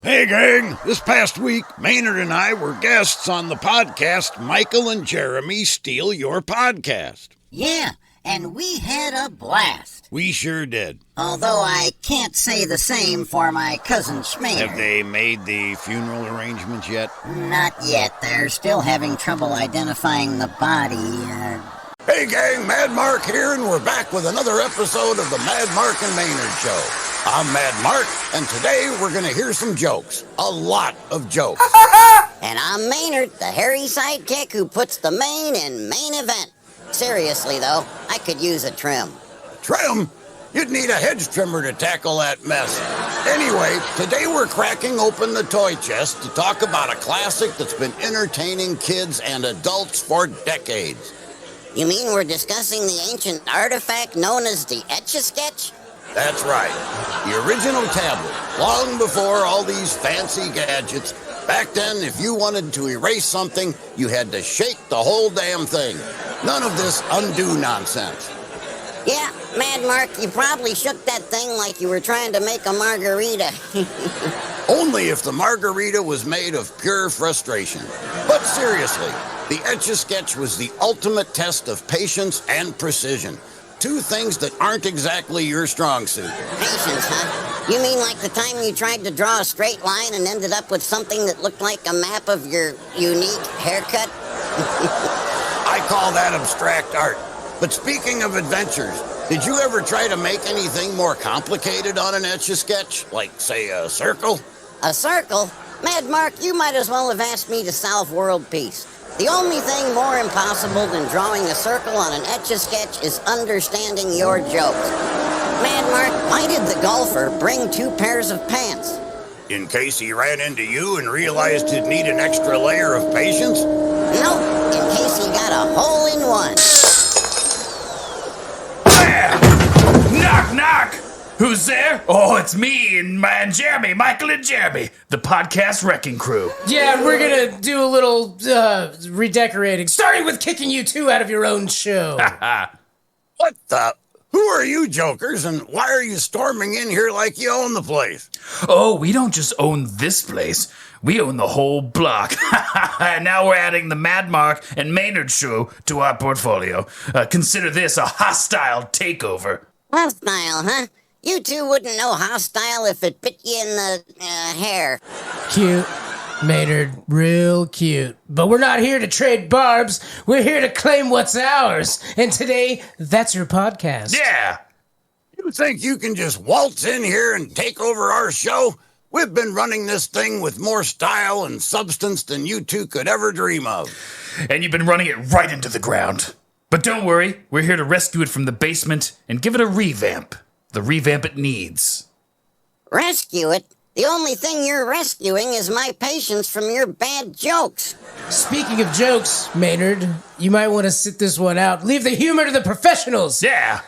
Hey gang, this past week, Maynard and I were guests on the podcast Michael and Jeremy Steal Your Podcast. Yeah, and we had a blast. We sure did. Although I can't say the same for my cousin Maynard. Have they made the funeral arrangements yet? Not yet. They're still having trouble identifying the body. Hey gang, Mad Mark here, and we're back with another episode of the Mad Mark and Maynard Show. I'm Mad Mark, and today we're going to hear some jokes. A lot of jokes. And I'm Maynard, the hairy sidekick who puts the main in main event. Seriously, though, I could use a trim. Trim? You'd need a hedge trimmer to tackle that mess. Anyway, today we're cracking open the toy chest to talk about a classic that's been entertaining kids and adults for decades. You mean we're discussing the ancient artifact known as the Etch-a-Sketch? That's right. The original tablet, long before all these fancy gadgets. Back then, if you wanted to erase something, you had to shake the whole damn thing. None of this undo nonsense. Yeah, Mad Mark, you probably shook that thing like you were trying to make a margarita. Only if the margarita was made of pure frustration. But seriously, the Etch-a-Sketch was the ultimate test of patience and precision. Two things that aren't exactly your strong suit. Patience, huh? You mean like the time you tried to draw a straight line and ended up with something that looked like a map of your unique haircut? I call that abstract art. But speaking of adventures, did you ever try to make anything more complicated on an Etch-a-Sketch? Like, say, a circle? A circle? Mad Mark, you might as well have asked me to solve world peace. The only thing more impossible than drawing a circle on an Etch-a-Sketch is understanding your jokes. Mad Mark, why did the golfer bring 2 pairs of pants? In case he ran into you and realized he'd need an extra layer of patience? No, in case he got a hole-in-one. Knock, knock! Who's there? Oh, it's me and Jeremy, Michael and Jeremy, the podcast wrecking crew. Yeah, we're gonna do a little redecorating, starting with kicking you 2 out of your own show. What the? Who are you jokers, and why are you storming in here like you own the place? Oh, we don't just own this place. We own the whole block. And now we're adding the Mad Mark and Maynard show to our portfolio. Consider this a hostile takeover. Hostile, huh? You 2 wouldn't know hostile if it bit you in the hair. Cute, Maynard, real cute. But we're not here to trade barbs. We're here to claim what's ours. And today, that's your podcast. Yeah! You think you can just waltz in here and take over our show? We've been running this thing with more style and substance than you 2 could ever dream of. And you've been running it right into the ground. But don't worry, we're here to rescue it from the basement and give it a revamp. The revamp it needs. Rescue it? The only thing you're rescuing is my patience from your bad jokes. Speaking of jokes, Maynard, you might want to sit this one out. Leave the humor to the professionals. Yeah!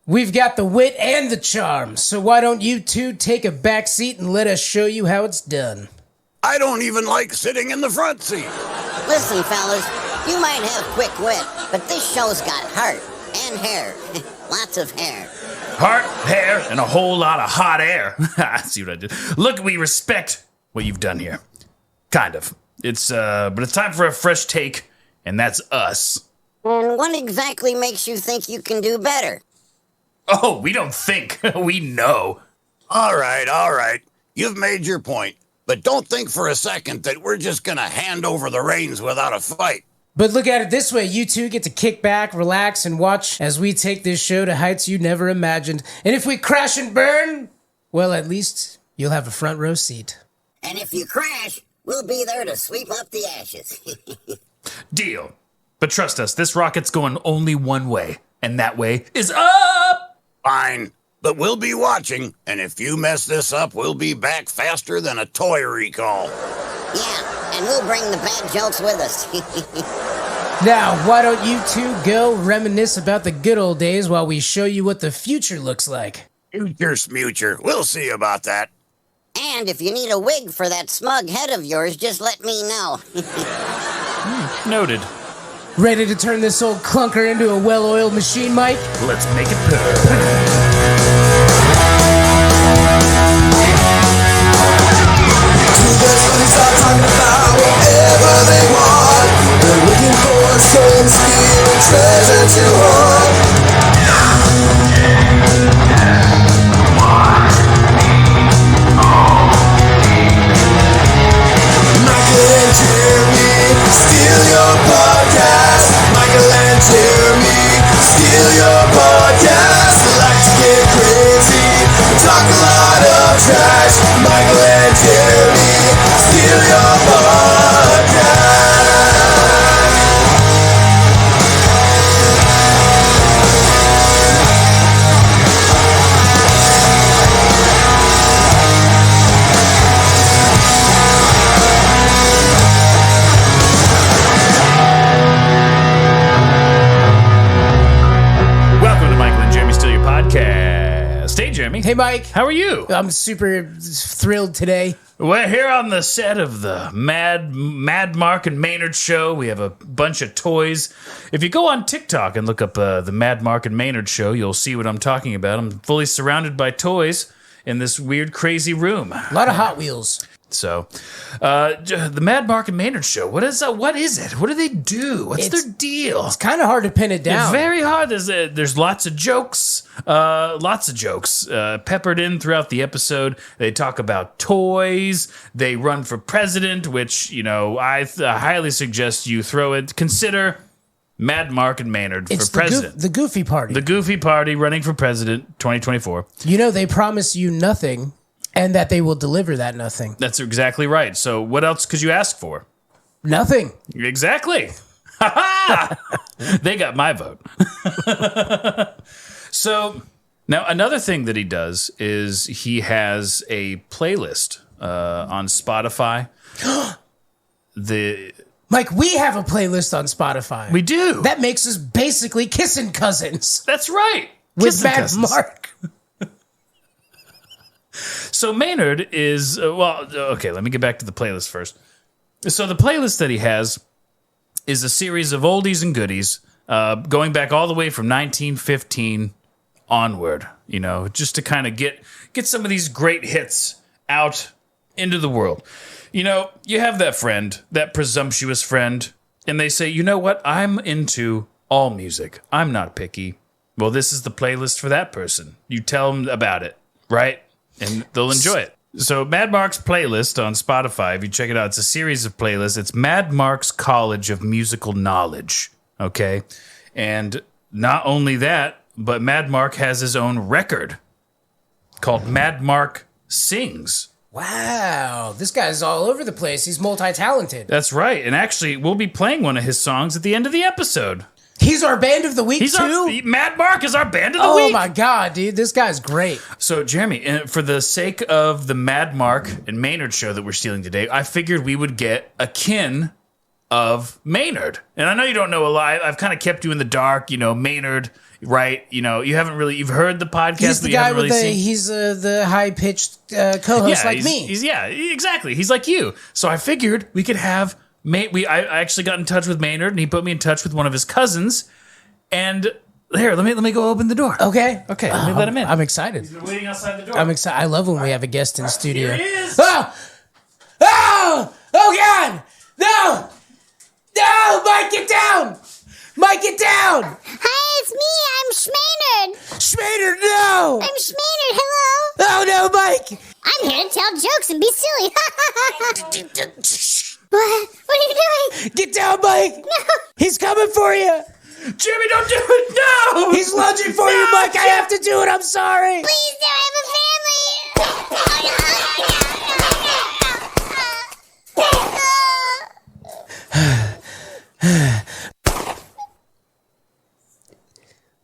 We've got the wit and the charm, so why don't you 2 take a back seat and let us show you how it's done? I don't even like sitting in the front seat. Listen, fellas, you might have quick wit, but this show's got heart and hair. Lots of hair. Heart, hair, and a whole lot of hot air. See what I did? Look, we respect what you've done here. Kind of. But it's time for a fresh take, and that's us. And what exactly makes you think you can do better? Oh, we don't think. We know. All right. You've made your point. But don't think for a second that we're just gonna hand over the reins without a fight. But look at it this way, you 2 get to kick back, relax, and watch as we take this show to heights you never imagined. And if we crash and burn, well, at least you'll have a front row seat. And if you crash, we'll be there to sweep up the ashes. Deal. But trust us, this rocket's going only one way, and that way is up! Fine. But we'll be watching, and if you mess this up, we'll be back faster than a toy recall. Yeah, and we'll bring the bad jokes with us. Now, why don't you 2 go reminisce about the good old days while we show you what the future looks like? Future smoocher. We'll see about that. And if you need a wig for that smug head of yours, just let me know. Noted. Ready to turn this old clunker into a well-oiled machine, Mike? Let's make it purr. Hey, Mike. How are you? I'm super thrilled today. We're here on the set of the Mad Mark and Maynard show. We have a bunch of toys. If you go on TikTok and look up the Mad Mark and Maynard show, you'll see what I'm talking about. I'm fully surrounded by toys in this weird, crazy room. A lot of Hot Wheels. So, the Mad Mark and Maynard show. What is it? What do they do? What's their deal? It's kind of hard to pin it down. It's very hard. There's lots of jokes, peppered in throughout the episode. They talk about toys. They run for president, which, I highly suggest you consider Mad Mark and Maynard for president. The Goofy Party. The Goofy Party running for president 2024. They promise you nothing and that they will deliver that nothing. That's exactly right. So what else could you ask for? Nothing. Exactly. They got my vote. So now another thing that he does is he has a playlist on Spotify. Mike, we have a playlist on Spotify. We do. That makes us basically kissing cousins. That's right. With Mad Mark. So Maynard is, okay, let me get back to the playlist first. So the playlist that he has is a series of oldies and goodies, going back all the way from 1915 onward, just to kind of get some of these great hits out into the world. You have that friend, that presumptuous friend, and they say, you know what, I'm into all music. I'm not picky. Well, this is the playlist for that person. You tell them about it, right? And they'll enjoy it. So Mad Mark's playlist on Spotify, if you check it out, it's a series of playlists. It's Mad Mark's College of Musical Knowledge, okay? And not only that, but Mad Mark has his own record called Mad Mark Sings. Wow, this guy's all over the place. He's multi-talented. That's right. And actually, we'll be playing one of his songs at the end of the episode. He's our band of the week, too? Mad Mark is our band of the week. Oh, my God, dude. This guy's great. So, Jeremy, for the sake of the Mad Mark and Maynard show that we're stealing today, I figured we would get a kin of Maynard. And I know you don't know a lot. I've kind of kept you in the dark, Maynard, right? You've heard the podcast, he's the but you guy haven't really seen. He's the high-pitched co-host like me. Exactly. He's like you. So I figured we could have... I actually got in touch with Maynard, and he put me in touch with one of his cousins. And here, let me go open the door. Okay. Let me let him in. I'm excited. He's been waiting outside the door. I'm excited. I love when we have a guest in studio. Here he is. Oh! Oh, God! No! No! Mike, get down! Mike, get down! Hi, it's me. I'm Maynard. Schmader, no! I'm Maynard. Hello. Oh, no, Mike! I'm here to tell jokes and be silly. What? What are you doing? Get down, Mike! No. He's coming for you! Jimmy, don't do it! No! He's lunging for you, Mike! I have to do it, I'm sorry! Please do. I have a family.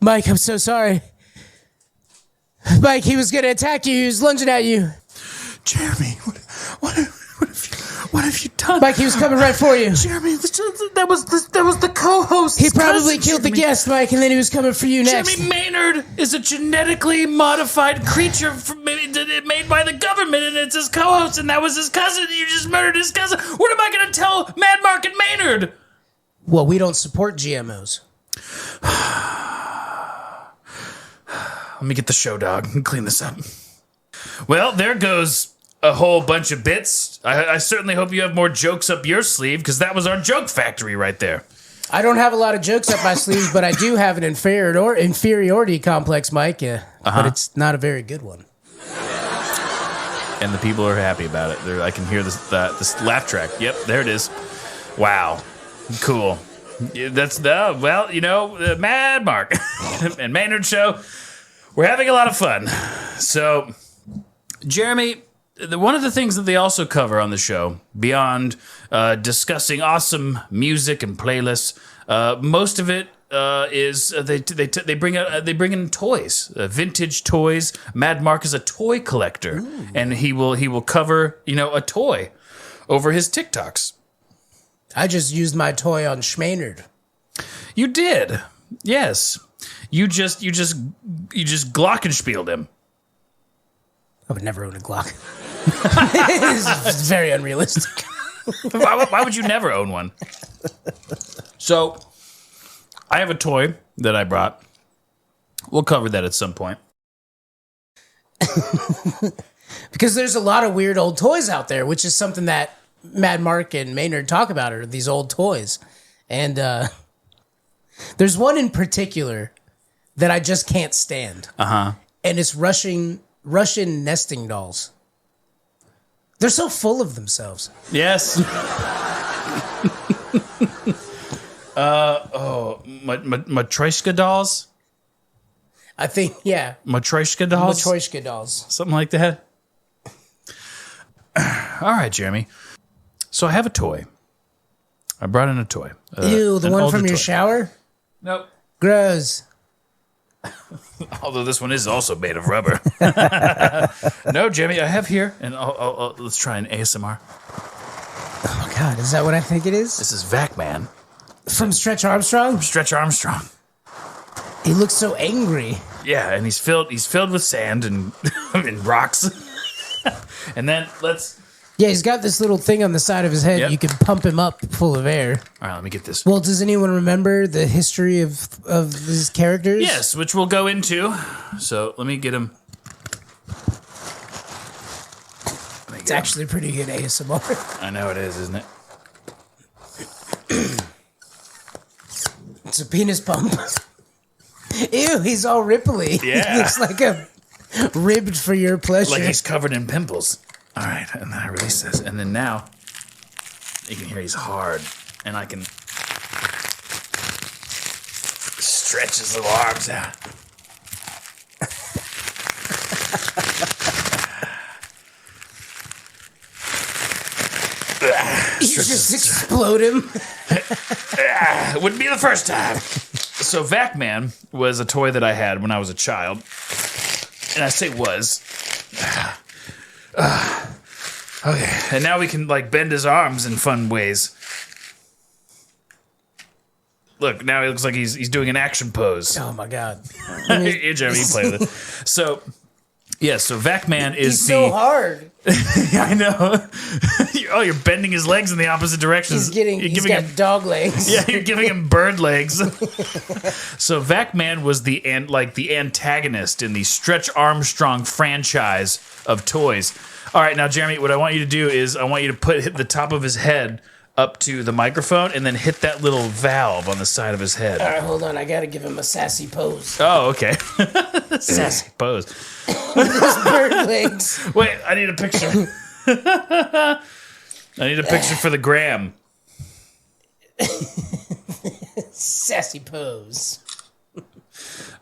Mike, I'm so sorry. Mike, he was gonna attack you. He was lunging at you. Jeremy, what have you done? Mike, he was coming right for you. Jeremy, that was the co-host. He probably killed the guest, Mike, and then he was coming for you next. Jeremy Maynard is a genetically modified creature made by the government, and it's his co-host, and that was his cousin. You just murdered his cousin. What am I going to tell Mad Mark and Maynard? Well, we don't support GMOs. Let me get the show dog and clean this up. Well, there goes a whole bunch of bits. I certainly hope you have more jokes up your sleeve, because that was our joke factory right there. I don't have a lot of jokes up my sleeves, but I do have an inferiority complex, Mike. But it's not a very good one. And the people are happy about it. I can hear this laugh track. Yep, there it is. Wow, cool. Yeah, that's the Mad Mark and Maynard show. We're having a lot of fun. So, Jeremy, one of the things that they also cover on the show, beyond discussing awesome music and playlists, most of it is they bring in toys, vintage toys. Mad Mark is a toy collector, and he will cover a toy over his TikToks. I just used my toy on Maynard. You did, yes. You just glockenspieled him. I would never own a Glock. It's very unrealistic. Why would you never own one? So, I have a toy that I brought. We'll cover that at some point. Because there's a lot of weird old toys out there, which is something that Mad Mark and Maynard talk about, are these old toys. And there's one in particular that I just can't stand. Uh-huh. And it's Russian nesting dolls. They're so full of themselves. Yes. Matryoshka dolls? I think, yeah. Matryoshka dolls? Matryoshka dolls. Something like that. All right, Jeremy. So I have a toy. I brought in a toy. Ew, the an one older from your toy. shower? Nope. Gross. Although this one is also made of rubber. No, Jeremy, I have here, and let's try an ASMR. Oh, my God. Is that what I think it is? This is Vac-Man. From Stretch Armstrong? Stretch Armstrong. He looks so angry. Yeah, and he's filled with sand and, and rocks. And then let's... Yeah, he's got this little thing on the side of his head. Yep. You can pump him up full of air. All right, let me get this. Well, does anyone remember the history of these characters? Yes, which we'll go into. So let me get him. It's actually pretty good ASMR. I know it is, isn't it? It's a penis pump. Ew, he's all ripply. Yeah. He looks like a ribbed for your pleasure. Like he's covered in pimples. All right, and then I release this, and then now you can hear he's hard, and I can stretch his little arms out. You just explode him. It wouldn't be the first time. So Vac-Man was a toy that I had when I was a child, and I say was. Okay, and now we can like bend his arms in fun ways. Look, now he looks like he's doing an action pose. Oh my God. Here, Jeremy, you play with it. So, yeah, so Vac-Man is He's so hard. I know. Oh, you're bending his legs in the opposite directions. He's got dog legs. Yeah, you're giving him bird legs. So Vac-Man was the antagonist in the Stretch Armstrong franchise of toys. All right, now Jeremy, what I want you to do is I want you to hit the top of his head up to the microphone and then hit that little valve on the side of his head. All right, hold on. I got to give him a sassy pose. Oh, okay. Sassy pose. His bird legs. Wait, I need a picture. I need a picture for the gram. Sassy pose.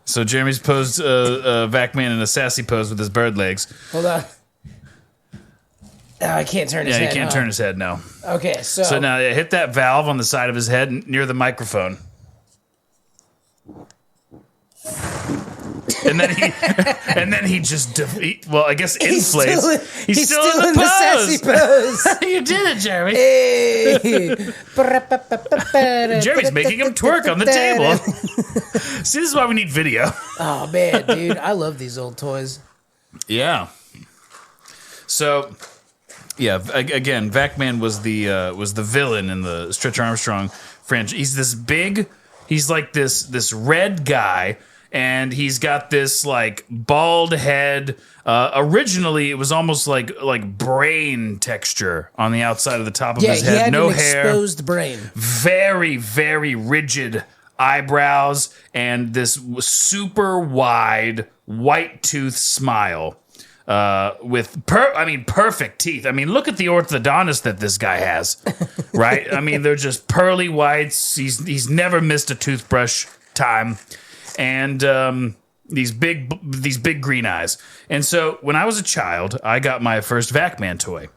So Jeremy's posed Vac-Man in a sassy pose with his bird legs. Hold on. Oh, I can't turn his head. Yeah, you can't turn his head, no. Okay, so... So now hit that valve on the side of his head near the microphone. And then he just I guess inflates. He's still in the sassy pose. You did it, Jeremy. Hey. Jeremy's making him twerk on the table. See, this is why we need video. Oh man, dude, I love these old toys. Yeah. So, yeah, again, Vac-Man was the villain in the Stretch Armstrong franchise. He's like this red guy. And he's got this like bald head. Originally, it was almost like brain texture on the outside of the top of his head. He had No an hair, exposed brain. very very rigid eyebrows, and this super wide white tooth smile. With perfect teeth. I mean, look at the orthodontist that this guy has, right? I mean, they're just pearly whites. He's never missed a toothbrush time. And these big green eyes. And so when I was a child, I got my first Vac-Man toy.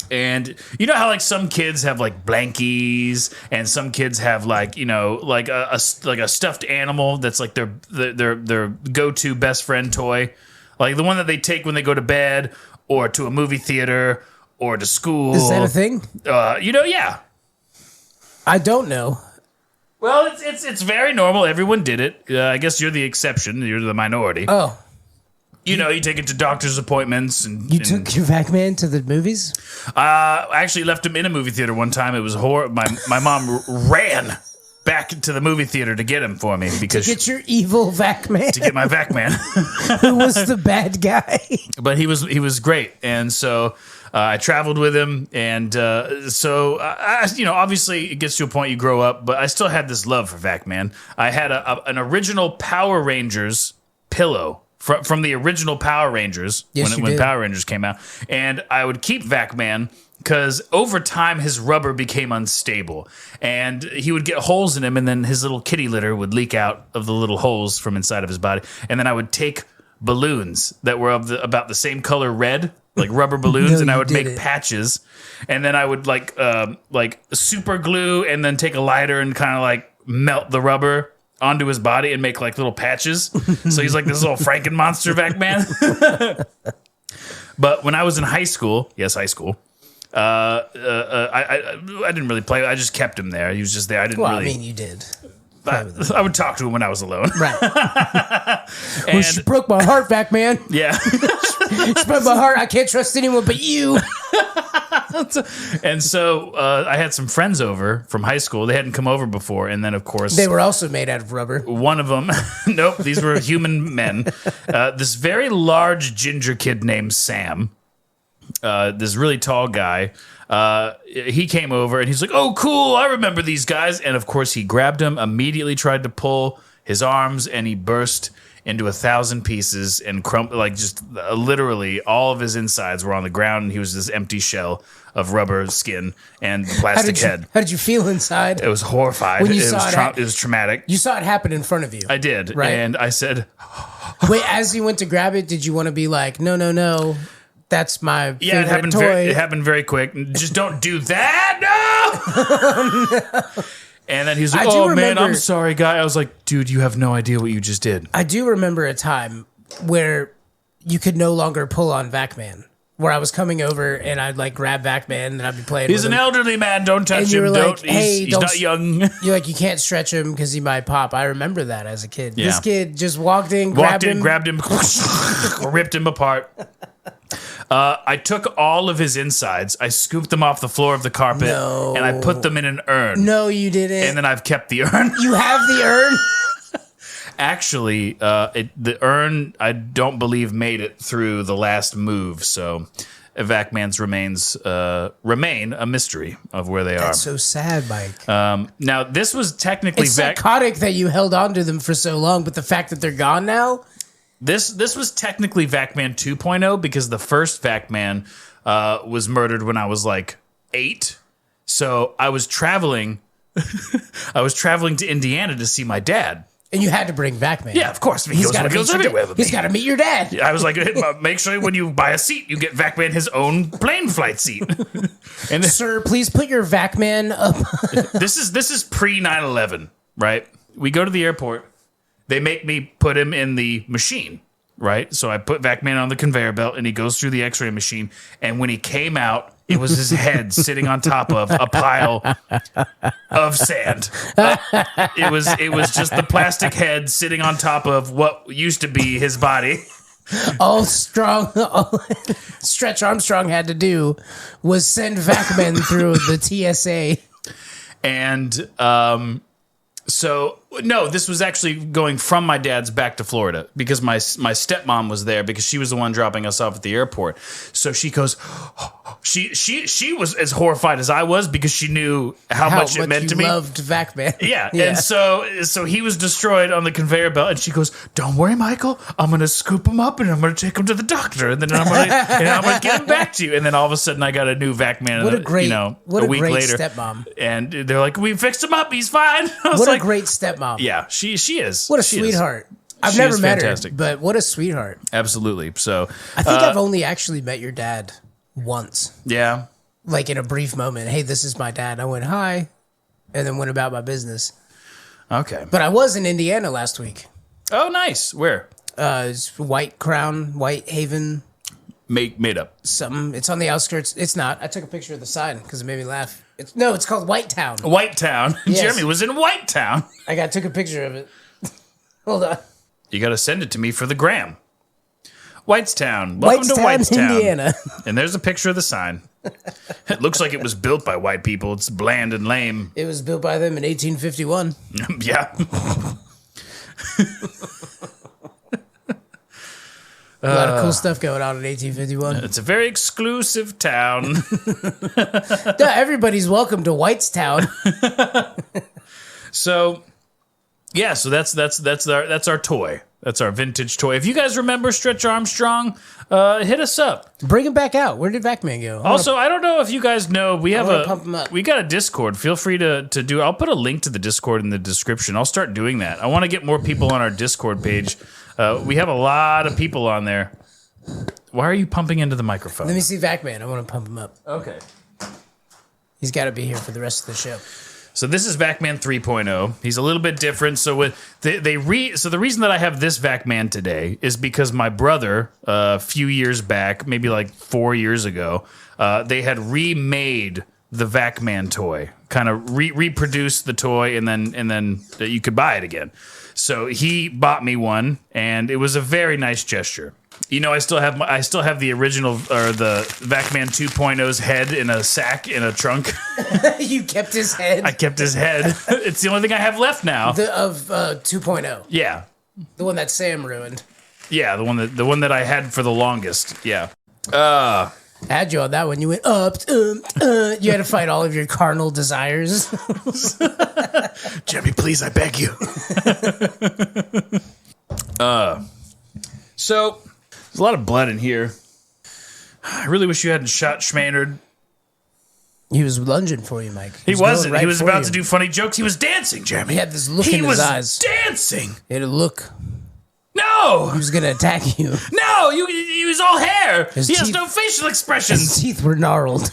And you know how like some kids have like blankies, and some kids have like like a stuffed animal that's like their go-to best friend toy, like the one that they take when they go to bed or to a movie theater or to school. Is that a thing? Yeah. I don't know. Well, it's very normal. Everyone did it. I guess you're the exception. You're the minority. Oh. You know, you take it to doctor's appointments. And You took your Vac-Man to the movies? I actually left him in a movie theater one time. It was horrible. My mom ran back to the movie theater to get him for me because Get your evil Vac-Man. to get my Vac-Man. Who was the bad guy? But he was great, and so I traveled with him, and so you know, obviously it gets to a point you grow up, but I still had this love for Vac-Man. I had an original Power Rangers pillow from the original Power Rangers when Power Rangers came out, and I would keep Vac-Man because over time his rubber became unstable, and he would get holes in him, and then his little kitty litter would leak out of the little holes from inside of his body, and then I would take balloons that were about the same color red, like rubber balloons, No, and I you would make didn't. patches, and then I would like super glue, and then take a lighter and kind of like melt the rubber onto his body and make like little patches. So he's like this little Franken monster Vac-Man. But when I was in high school, I didn't really play. I just kept him there. He was just there. I didn't Well, really. I mean, you did. I would talk to him when I was alone. Right. And, Well, she broke my heart, Vac-Man. yeah. She broke my heart. I can't trust anyone but you. And so I had some friends over from high school. They hadn't come over before. And then, of course, They were also made out of rubber. one of them, nope, these were human men. This very large ginger kid named Sam, this really tall guy, he came over and he's like, oh, cool, I remember these guys. And of course, he grabbed him, immediately tried to pull his arms, and he burst into 1,000 pieces and like just literally all of his insides were on the ground, and he was this empty shell of rubber skin and the plastic head. How did you feel inside? It was horrified. When you it, saw was it, it was traumatic. You saw it happen in front of you. I did. Right. And I said, Wait, as you went to grab it, did you want to be like, no, that's my yeah, it favorite happened. toy? It happened very quick. Just don't do that. No. And then he's like, I do "Oh man, remember- I'm sorry, guy." I was like, "Dude, you have no idea what you just did." I do remember a time where you could no longer pull on Vac-Man. Where I was coming over and I'd like grab Vac-Man and I'd be playing He's with an him. elderly man. Don't touch And you him. were Don't. like, "Hey, he's don't not young." You're like, you can't stretch him because he might pop. I remember that as a kid. Yeah. This kid just walked in, Walked in, grabbed him, ripped him apart. I took all of his insides. I scooped them off the floor of the carpet, No. and I put them in an urn. No, you didn't. And then I've kept the urn. You have the urn? Actually, the urn, I don't believe, made it through the last move. So Vac-Man's remains remain a mystery of where they That's so sad, Mike. are. Now, this was technically It's psychotic that you held on to them for so long, but the fact that they're gone now? This was technically Vac-Man 2.0 because the first Vac-Man was murdered when I was like 8. So I was traveling. I was traveling to Indiana to see my dad. And you had to bring Vac-Man. Yeah, of course. He gotta goes meet your everywhere dad. with He's me. got to meet your dad. I was like, make sure when you buy a seat, you get Vac-Man his own plane flight seat. And this, Sir, please put your Vac-Man up. this is pre 9/11, right? We go to the airport. They make me put him in the machine, right? So I put Vac-Man on the conveyor belt, and he goes through the X-ray machine. And when he came out, it was his head sitting on top of a pile of sand. It was just the plastic head sitting on top of what used to be his body. All Stretch Armstrong had to do was send Vac-Man through the TSA. And so no, this was actually going from my dad's back to Florida because my stepmom was there because she was the one dropping us off at the airport. So she goes, she was as horrified as I was because she knew how much it meant you to me. loved Vac-Man. Yeah. And so he was destroyed on the conveyor belt, and she goes, "Don't worry, Michael. I'm gonna scoop him up and I'm gonna take him to the doctor, and then I'm gonna get him back to you." And then all of a sudden, I got a new Vac-Man. What a great, a what a week great later, stepmom. and they're like, "We fixed him up. He's fine." I was What like, a great stepmom. yeah, she is. What a She is. sweetheart. I've She never is met fantastic. her, but what a sweetheart. Absolutely. So I think I've only actually met your dad once, yeah. like in a brief moment. Hey, this is my dad. I went, hi, and then went about my business. Okay. But I was in Indiana last week. Oh, nice. Where? It's White Crown, White Haven, Made up. something. It's on the outskirts. It's not. I took a picture of the sign because it made me laugh. It's called White Town. White Town. Yes. Jeremy was in White Town. Took a picture of it. Hold on. You got to send it to me for the gram. Whitestown. Welcome to Whitestown, Indiana. And there's a picture of the sign. It looks like it was built by white people. It's bland and lame. It was built by them in 1851. Yeah. A lot of cool stuff going on in 1851. It's a very exclusive town. Everybody's welcome to Whitestown. So that's our toy. That's our vintage toy. If you guys remember Stretch Armstrong, hit us up. Bring him back out. Where did Backman go? Also, I don't know if you guys know, we pump him up. got a Discord. Feel free to do. I'll put a link to the Discord in the description. I'll start doing that. I want to get more people on our Discord page. We have a lot of people on there. Why are you pumping into the microphone? Let me see Backman. I want to pump him up. Okay. He's got to be here for the rest of the show. So this is Vacman 3.0. He's a little bit different. So the reason that I have this Vacman today is because my brother, a few years back, maybe like 4 years ago, they had remade the Vacman toy, kind of reproduced the toy, and then you could buy it again. So he bought me one, and it was a very nice gesture. You know, I still have the original, or the Vacman 2.0's head in a sack in a trunk. You kept his head? I kept his head. It's the only thing I have left now. Of 2.0. Yeah. The one that Sam ruined. Yeah, the one that I had for the longest. Yeah. I had you on that one. You went up. You had to fight all of your carnal desires. Jimmy, please, I beg you. So there's a lot of blood in here. I really wish you hadn't shot Maynard. He was lunging for you, Mike. He wasn't. Right, he was about to do funny jokes. He was dancing, Jeremy. He had this look in his eyes. He was dancing. He had a look. No. He was going to attack you. No, he was all hair. His He has teeth- no facial expressions. His teeth were gnarled.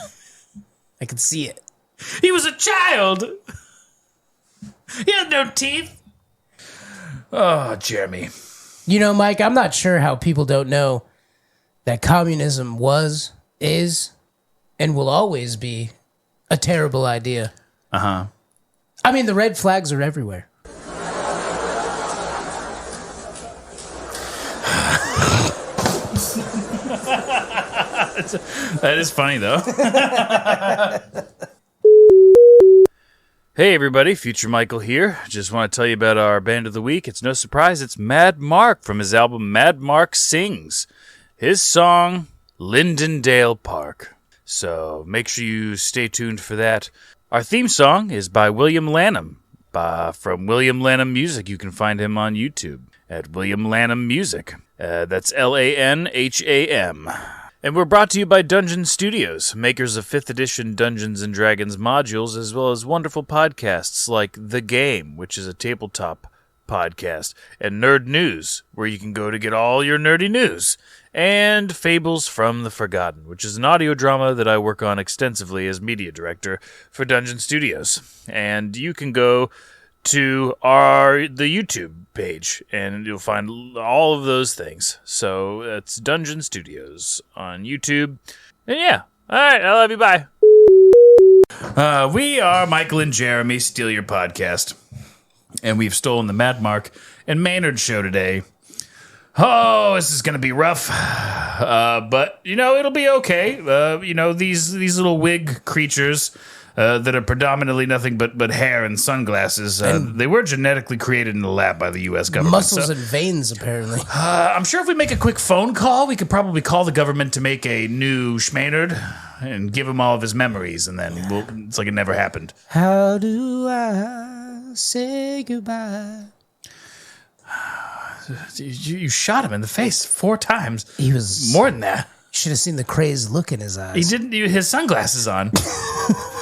I could see it. He was a child. He had no teeth. Oh, Jeremy. You know, Mike, I'm not sure how people don't know that communism was, is, and will always be a terrible idea. Uh-huh. I mean, the red flags are everywhere. That is funny, though. Hey, everybody. Future Michael here. Just want to tell you about our band of the week. It's no surprise. It's Mad Mark from his album Mad Mark Sings. His song, Lindendale Park. So make sure you stay tuned for that. Our theme song is by William Lanham. From William Lanham Music. You can find him on YouTube at William Lanham Music. That's Lanham. And we're brought to you by Dungeon Studios, makers of 5th edition Dungeons & Dragons modules, as well as wonderful podcasts like The Game, which is a tabletop podcast, and Nerd News, where you can go to get all your nerdy news, and Fables from the Forgotten, which is an audio drama that I work on extensively as media director for Dungeon Studios. And you can go to the YouTube page, and you'll find all of those things. So that's Dungeon Studios on YouTube. And yeah, all right, I love you, bye. We are Michael and Jeremy Steal Your Podcast, and we've stolen the Mad Mark and Maynard show today. Oh, this is going to be rough, but, it'll be okay. These little wig creatures that are predominantly nothing but hair and sunglasses. They were genetically created in the lab by the U.S. government. Muscles and veins, apparently. I'm sure if we make a quick phone call, we could probably call the government to make a new Schmaynard and give him all of his memories, and then it's like it never happened. How do I say goodbye? You shot him in the face 4 times. He was... More than that. You should have seen the crazed look in his eyes. He didn't have his sunglasses on.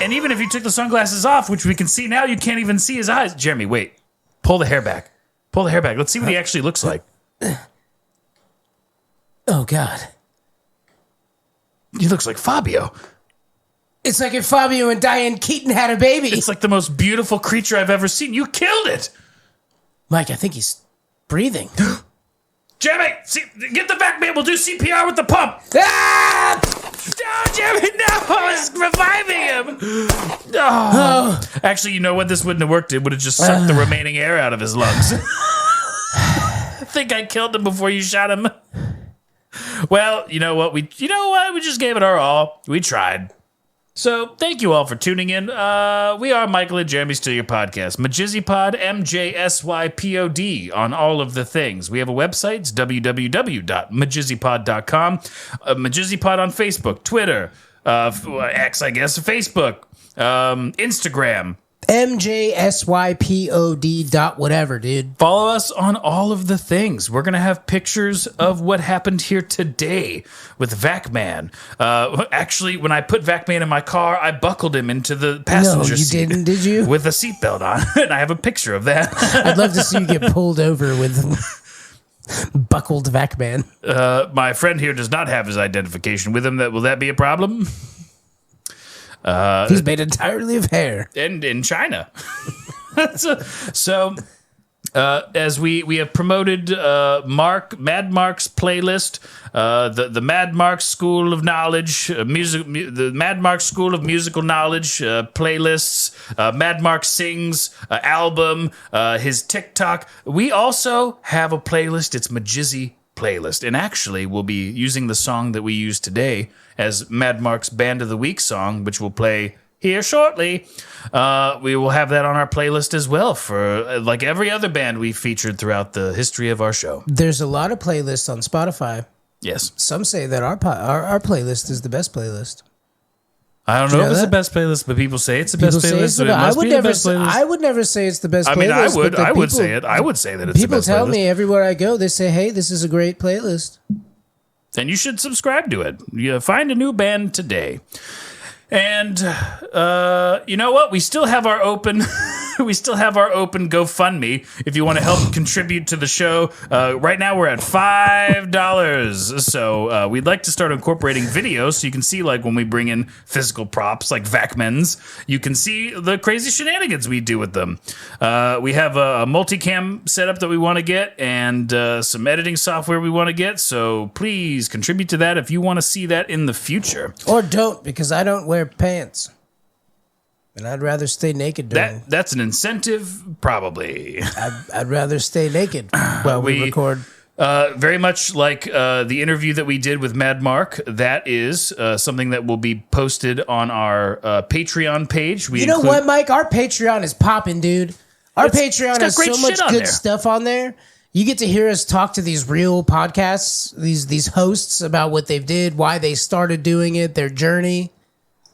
And even if you took the sunglasses off, which we can see now, you can't even see his eyes. Jeremy, wait. Pull the hair back. Pull the hair back. Let's see what he actually looks like. Oh, God. He looks like Fabio. It's like if Fabio and Diane Keaton had a baby. It's like the most beautiful creature I've ever seen. You killed it. Mike, I think he's breathing. Jeremy, get the back, man. We'll do CPR with the pump. Ah! No, Jeremy, no. I was reviving him. Oh. Actually, you know what? This wouldn't have worked. It would have just sucked the remaining air out of his lungs. I think I killed him before you shot him. Well, you know what? We just gave it our all. We tried. So thank you all for tuning in. We are Michael and Jeremy Steal Your Podcast. MajizzyPod, MJSYPOD on all of the things. We have a website. It's www.majizzypod.com. MajizzyPod on Facebook, Twitter, X, I guess, Facebook, Instagram. MJSYPOD dot whatever, dude. Follow us on all of the things. We're going to have pictures of what happened here today with Vacman. Actually, when I put Vacman in my car, I buckled him into the passenger seat. No, you didn't, did you? With a seatbelt on. And I have a picture of that. I'd love to see you get pulled over with buckled Vacman. My friend here does not have his identification with him. Will that be a problem? He's made entirely of hair. And in China. So as we have promoted Mad Mark's playlist, the Mad Mark School of Knowledge, the Mad Mark School of Musical Knowledge playlists, Mad Mark Sings album, his TikTok. We also have a playlist. It's Majizzy playlist, and actually we'll be using the song that we use today as Mad Mark's Band of the Week song, which will play here shortly. We will have that on our playlist as well for like every other band we've featured throughout the history of our show. There's a lot of playlists on Spotify. Yes. Some say that our playlist is the best playlist. I don't know if it's the best playlist, but people say it's the best playlist. So I would never say it's the best playlist. I mean, I would say it. I would say that it's the best playlist. People tell me everywhere I go, they say, hey, this is a great playlist. Then you should subscribe to it. You find a new band today. And you know what? We still have our open GoFundMe if you want to help contribute to the show. Right now we're at $5. So we'd like to start incorporating videos so you can see like when we bring in physical props like Vacmans, you can see the crazy shenanigans we do with them. We have a multicam setup that we want to get and some editing software we want to get. So please contribute to that if you want to see that in the future. Or don't, because I don't wear pants. And I'd rather stay naked during... That's an incentive, probably. I'd rather stay naked while we record. Very much like the interview that we did with Mad Mark. That is something that will be posted on our Patreon page. You know what, Mike? Our Patreon is popping, dude. Our Patreon has so much good stuff on there. You get to hear us talk to these real podcasts, these hosts about what they've did, why they started doing it, their journey.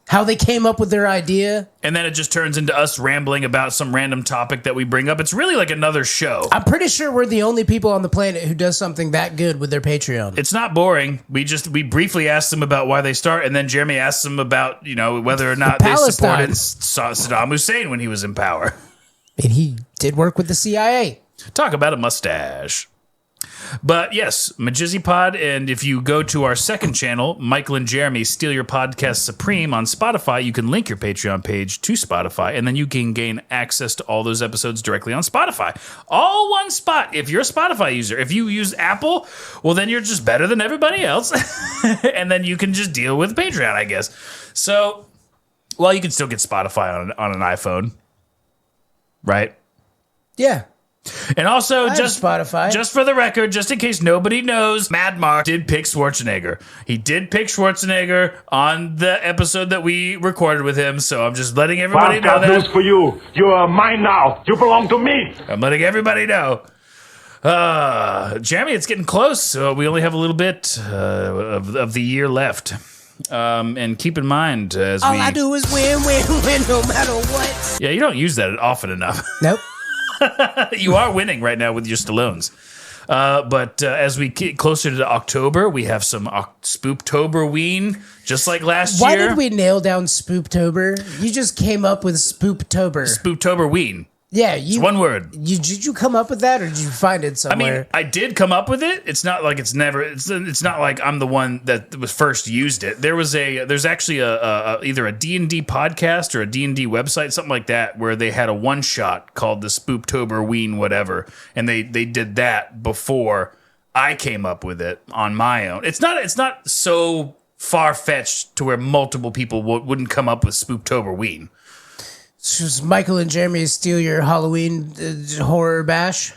How they came up with their idea. And then it just turns into us rambling about some random topic that we bring up. It's really like another show. I'm pretty sure we're the only people on the planet who does something that good with their Patreon. It's not boring. We briefly asked them about why they start, and then Jeremy asked them about, whether or not they supported Saddam Hussein when he was in power. And he did work with the CIA. Talk about a mustache. But yes, MajizzyPod, and if you go to our second channel, Michael and Jeremy Steal Your Podcast Supreme on Spotify, you can link your Patreon page to Spotify, and then you can gain access to all those episodes directly on Spotify. All one spot. If you're a Spotify user, if you use Apple, well, then you're just better than everybody else, and then you can just deal with Patreon, I guess. So, well, you can still get Spotify on an iPhone, right? Yeah. And also, just Spotify. Just for the record, just in case nobody knows, Mad Mark did pick Schwarzenegger. He did pick Schwarzenegger on the episode that we recorded with him, so I'm just letting everybody know that. I've got news for you. You are mine now. You belong to me. I'm letting everybody know. Jeremy, it's getting close, so we only have a little bit of the year left. And keep in mind, all I do is win, no matter what. Yeah, you don't use that often enough. Nope. You are winning right now with your Stallones. But as we get closer to October, we have some Spooptoberween, just like last year. Why did we nail down Spooptober? You just came up with Spooptober. Spooptoberween. Yeah, it's one word. Did you come up with that, or did you find it somewhere? I mean, I did come up with it. It's not like it's not like I'm the one that was first used it. There's actually either a D&D podcast or a D&D website, something like that, where they had a one shot called the Spooptoberween whatever, and they did that before I came up with it on my own. It's not so far fetched to where multiple people wouldn't come up with Spooptoberween. Michael and Jeremy Steal Your Halloween horror bash.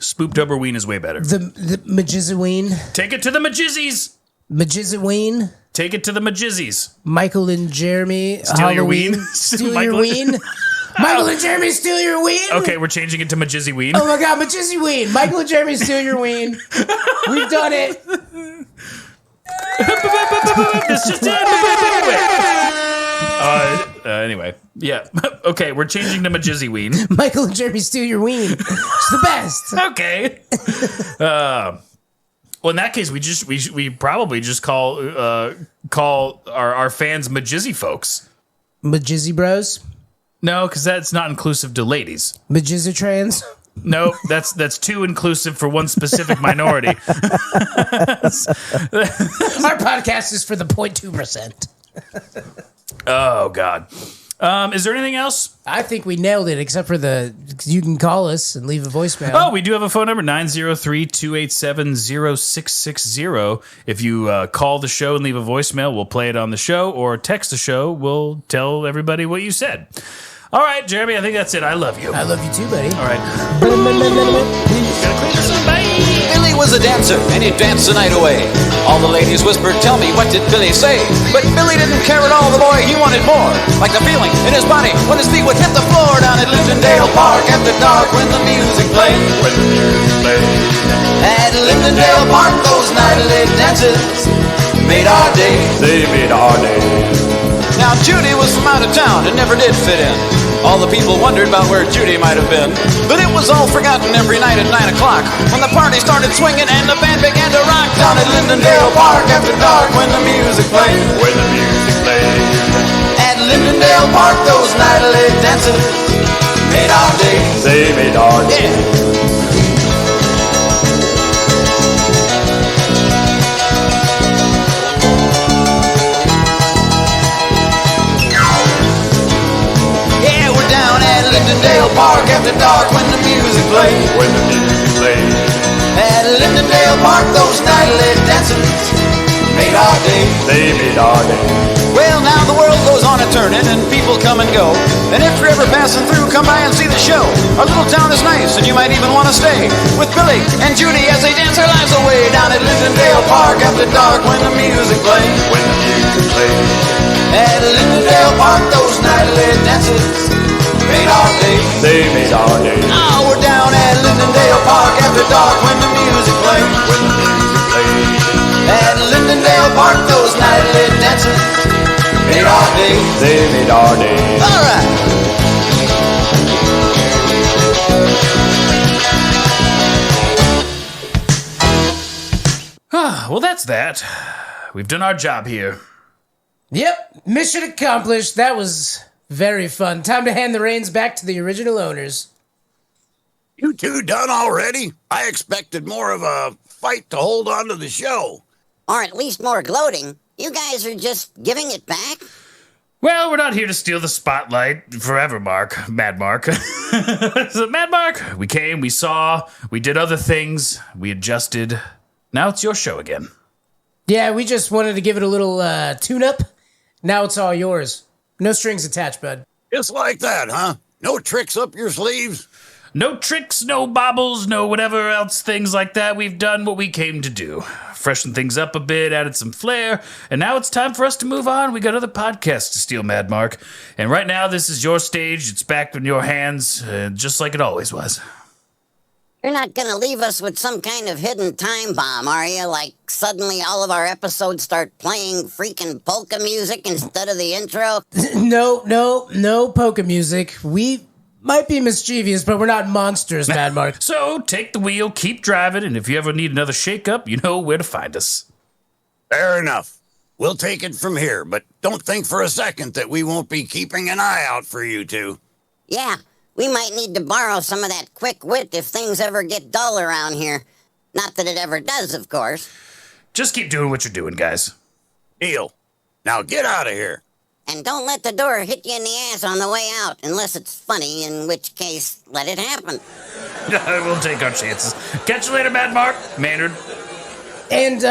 Spooptoberween is way better. The Majizaween. Take it to the Majizzies. Majizaween. Take it to the Majizzies. Michael and Jeremy. Steal your Halloween. ween. Steal your Michael- ween. Michael and Jeremy steal your ween. Okay, we're changing it to Majizzyween. Oh my God, Majizaween. Michael and Jeremy steal your ween. We've done it. This just did. Anyway, yeah. Okay, we're changing to Majizzyween. Michael and Jeremy steal your ween. It's the best. Okay. Well, in that case, we probably just call our fans Majizzy folks. Majizzy bros. No, because that's not inclusive to ladies. Majizzy trans. No, that's too inclusive for one specific minority. Our podcast is for the 0.2%. Oh God. Is there anything else? I think we nailed it, except for you can call us and leave a voicemail. Oh, we do have a phone number, 903-287-0660. If you call the show and leave a voicemail, we'll play it on the show, or text the show, we'll tell everybody what you said. All right, Jeremy, I think that's it. I love you. I love you too, buddy. All right. Gotta clean this up. Bye. Billy was a dancer, and he danced the night away. All the ladies whispered, "Tell me, what did Billy say?" But Billy didn't care at all, the boy, he wanted more. Like the feeling in his body when his feet would hit the floor down at Lindendale Park after dark when the music played. At Lindendale Park, those nightly dances made our day. They made our day. Now Judy was from out of town and never did fit in. All the people wondered about where Judy might have been. But it was all forgotten every night at 9 o'clock when the party started swinging and the band began to rock down at Lindendale Park after dark when the music played. When the music played. At Lindendale Park, those nightly dances made our day. They made our day. Yeah, we're down at Lindendale Park after dark when the music played. When the music played. At Lindendale Park, those nightly dances made our day. They made our day. Well, now the world goes on a turning and people come and go. And if you're ever passing through, come by and see the show. Our little town is nice and you might even want to stay with Billy and Judy as they dance their lives away down at Lindendale Park after dark when the music played. When the music played. At Lindendale Park, those nightly dances made our day. They made our day. Oh, we're down at Lindendale Park after dark when the music played. When the music played. At Lindendale Park, those nightly dances made our day. They made our day. All right. Well, that's that. We've done our job here. Yep, mission accomplished. That was very fun. Time to hand the reins back to the original owners. You two done already? I expected more of a fight to hold on to the show. Or at least more gloating. You guys are just giving it back? Well, we're not here to steal the spotlight forever, Mad Mark. So, Mad Mark, we came, we saw, we did other things, we adjusted. Now it's your show again. Yeah, we just wanted to give it a little tune-up. Now it's all yours. No strings attached, bud. Just like that, huh? No tricks up your sleeves? No tricks, no bobbles, no whatever else things like that. We've done what we came to do. Freshened things up a bit, added some flair, and now it's time for us to move on. We got other podcasts to steal, Mad Mark. And right now, this is your stage. It's back in your hands, just like it always was. You're not gonna leave us with some kind of hidden time bomb, are you? Like, suddenly all of our episodes start playing freaking polka music instead of the intro? No polka music. We might be mischievous, but we're not monsters, Mad Mark. So, take the wheel, keep driving, and if you ever need another shake-up, you know where to find us. Fair enough. We'll take it from here, but don't think for a second that we won't be keeping an eye out for you two. Yeah, we might need to borrow some of that quick wit if things ever get dull around here. Not that it ever does, of course. Just keep doing what you're doing, guys. Deal. Now get out of here. And don't let the door hit you in the ass on the way out, unless it's funny, in which case, let it happen. We'll take our chances. Catch you later, Mad Mark. Maynard. And,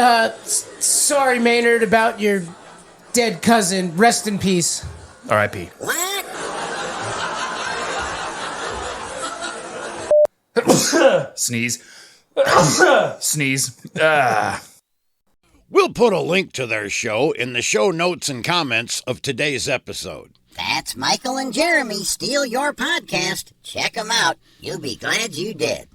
sorry, Maynard, about your dead cousin. Rest in peace. R.I.P. What? Sneeze. Sneeze. We'll put a link to their show in the show notes and comments of today's episode. That's Michael and Jeremy Steal Your Podcast. Check them out. You'll be glad you did.